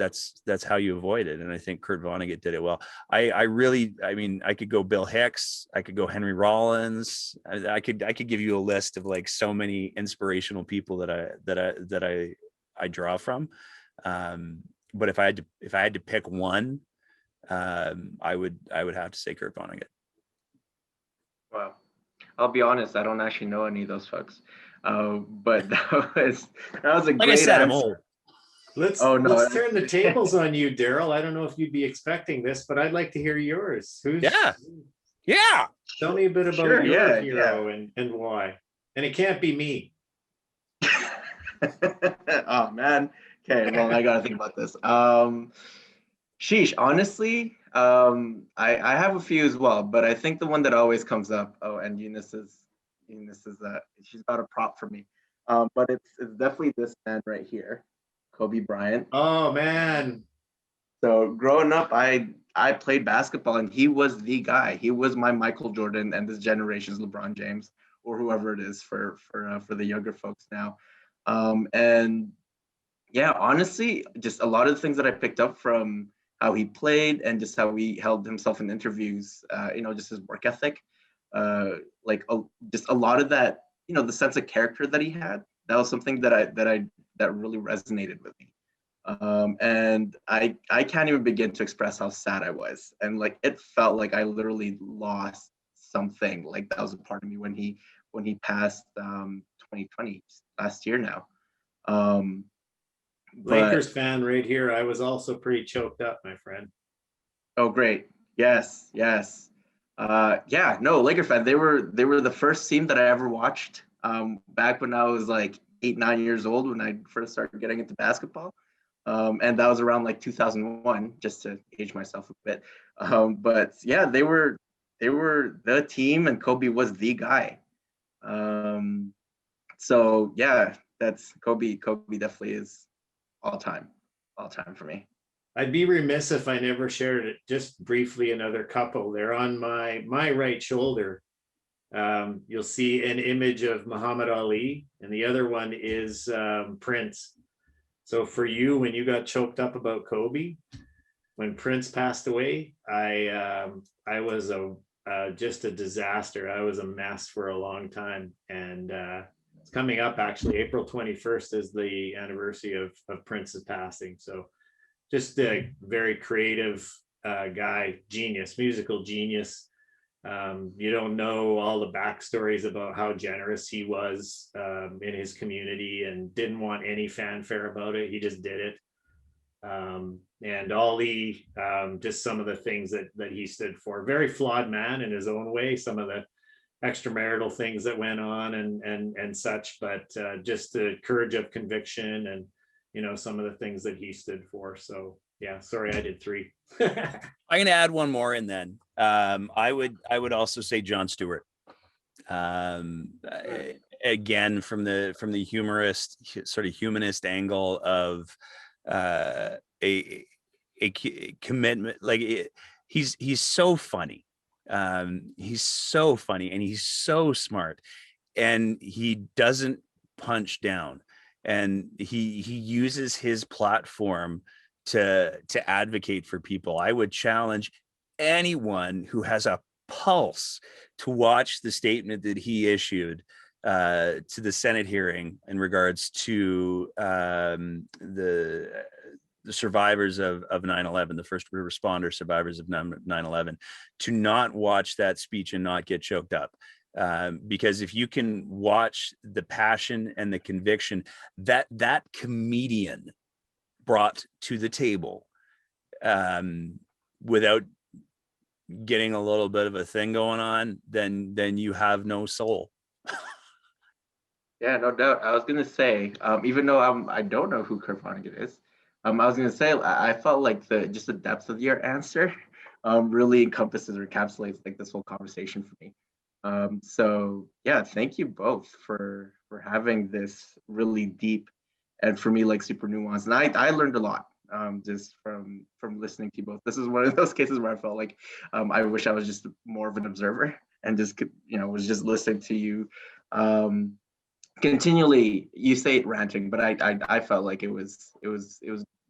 how you avoid it. And I think Kurt Vonnegut did it well. I mean, I could go Bill Hicks, I could go Henry Rollins, I could give you a list of like so many inspirational people that I draw from. But if I had to pick one, I would have to say Kurt Vonnegut. Wow. I'll be honest, I don't actually know any of those folks. But that was a Like great I said, answer. I'm old. Let's turn the tables on you, Darryl. I don't know if you'd be expecting this, but I'd like to hear yours. Yeah. Tell me a bit about Sure, your hero and why. And it can't be me. Oh man. Okay, well, I gotta think about this. Sheesh, honestly, I have a few as well, but I think the one that always comes up. Oh, and Eunice is she's got a prop for me. But it's definitely this man right here, Kobe Bryant. Oh man. So growing up, I played basketball, and he was the guy. He was my Michael Jordan and this generation's LeBron James, or whoever it is for the younger folks now. And yeah, honestly, just a lot of the things that I picked up from how he played and just how he held himself in interviews, just his work ethic, just a lot of that, the sense of character that he had. That was something that really resonated with me. And I can't even begin to express how sad I was. And like, it felt like I literally lost something. Like that was a part of me when he passed 2020, last year now. Lakers fan right here. I was also pretty choked up, my friend. Oh, great. Yes. Yeah, no, Laker fan. They were the first team that I ever watched back when I was like 8-9 years old, when I first started getting into basketball. And that was around like 2001, just to age myself a bit. But yeah, they were the team, and Kobe was the guy. So yeah, that's Kobe. Kobe definitely is all time for me. I'd be remiss if I never shared it. Just briefly, another couple. They're on my right shoulder. You'll see an image of Muhammad Ali, and the other one is Prince. So for you, when you got choked up about Kobe, when Prince passed away, I was just a disaster. I was a mess for a long time, and It's coming up actually. April 21st is the anniversary of Prince's passing. So just a very creative guy, genius, musical genius. You don't know all the backstories about how generous he was in his community and didn't want any fanfare about it. He just did it. And all the just some of the things that he stood for. Very flawed man in his own way. Some of the extramarital things that went on and such, but just the courage of conviction and some of the things that he stood for. So yeah, sorry, I did 3. I'm gonna add one more, and then I would also say Jon Stewart. Again, from the humorist, sort of humanist angle of a commitment. Like he's so funny. He's so funny, and he's so smart, and he doesn't punch down, and he uses his platform to advocate for people. I would challenge anyone who has a pulse to watch the statement that he issued to the Senate hearing in regards to the survivors of 9/11, the first responder survivors of 9/11, to not watch that speech and not get choked up. Because if you can watch the passion and the conviction that that comedian brought to the table, without getting a little bit of a thing going on, then you have no soul. Yeah, no doubt. I was gonna say, even though I don't know who Kurt Vonnegut is, I was gonna say I felt like the depth of your answer really encompasses or encapsulates like this whole conversation for me. So yeah, thank you both for having this really deep and for me like super nuanced. And I learned a lot just from listening to you both. This is one of those cases where I felt like I wish I was just more of an observer and just was just listening to you. Continually, you say it ranting, but I felt like it was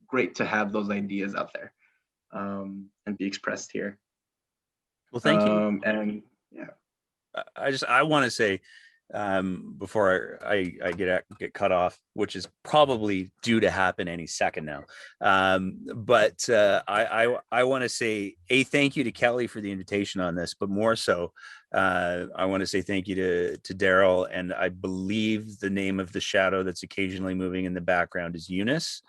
great to have those ideas out there and be expressed here. Well, thank you. And yeah, I want to say before I get cut off, which is probably due to happen any second now. But I want to say a thank you to Kelly for the invitation on this, but more so, I want to say thank you to Darryl, and I believe the name of the shadow that's occasionally moving in the background is Eunice.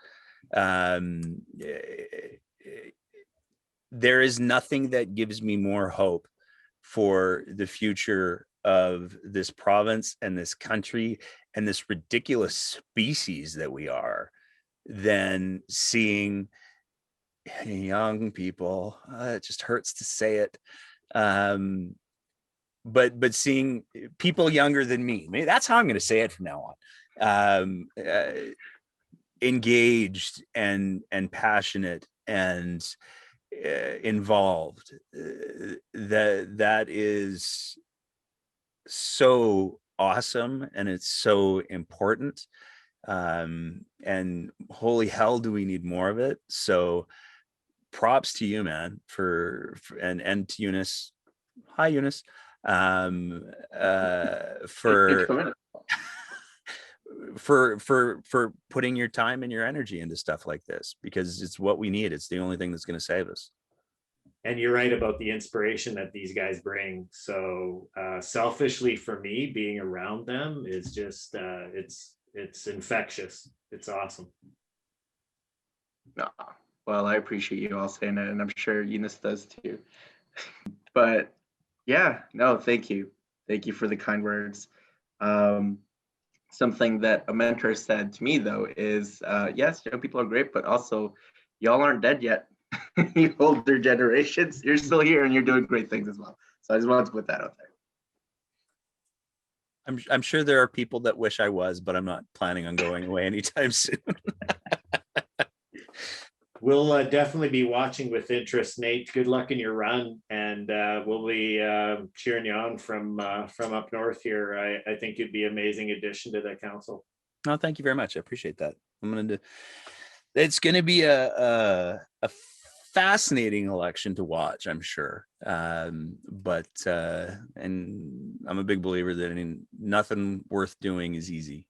There is nothing that gives me more hope for the future of this province and this country and this ridiculous species that we are than seeing young people. It just hurts to say it. But seeing people younger than me, maybe that's how I'm going to say it from now on, engaged and passionate and involved. That is so awesome, and it's so important. And holy hell, do we need more of it? So props to you, man, and to Eunice. Hi, Eunice. For putting your time and your energy into stuff like this, because it's what we need. It's the only thing that's going to save us. And you're right about the inspiration that these guys bring. So selfishly for me, being around them is just it's infectious. It's awesome. No, well, I appreciate you all saying that, and I'm sure Eunice does too. But yeah, no, thank you for the kind words. Something that a mentor said to me though is, yes, young people are great, but also y'all aren't dead yet. You older generations, you're still here and you're doing great things as well. So I just wanted to put that out there. I'm sure there are people that wish I was, but I'm not planning on going away anytime soon. We'll definitely be watching with interest, Nate. Good luck in your run, and we'll be cheering you on from up north here. I think you'd be an amazing addition to the council. No, thank you very much. I appreciate that. It's going to be a fascinating election to watch, I'm sure. But and I'm a big believer that nothing worth doing is easy.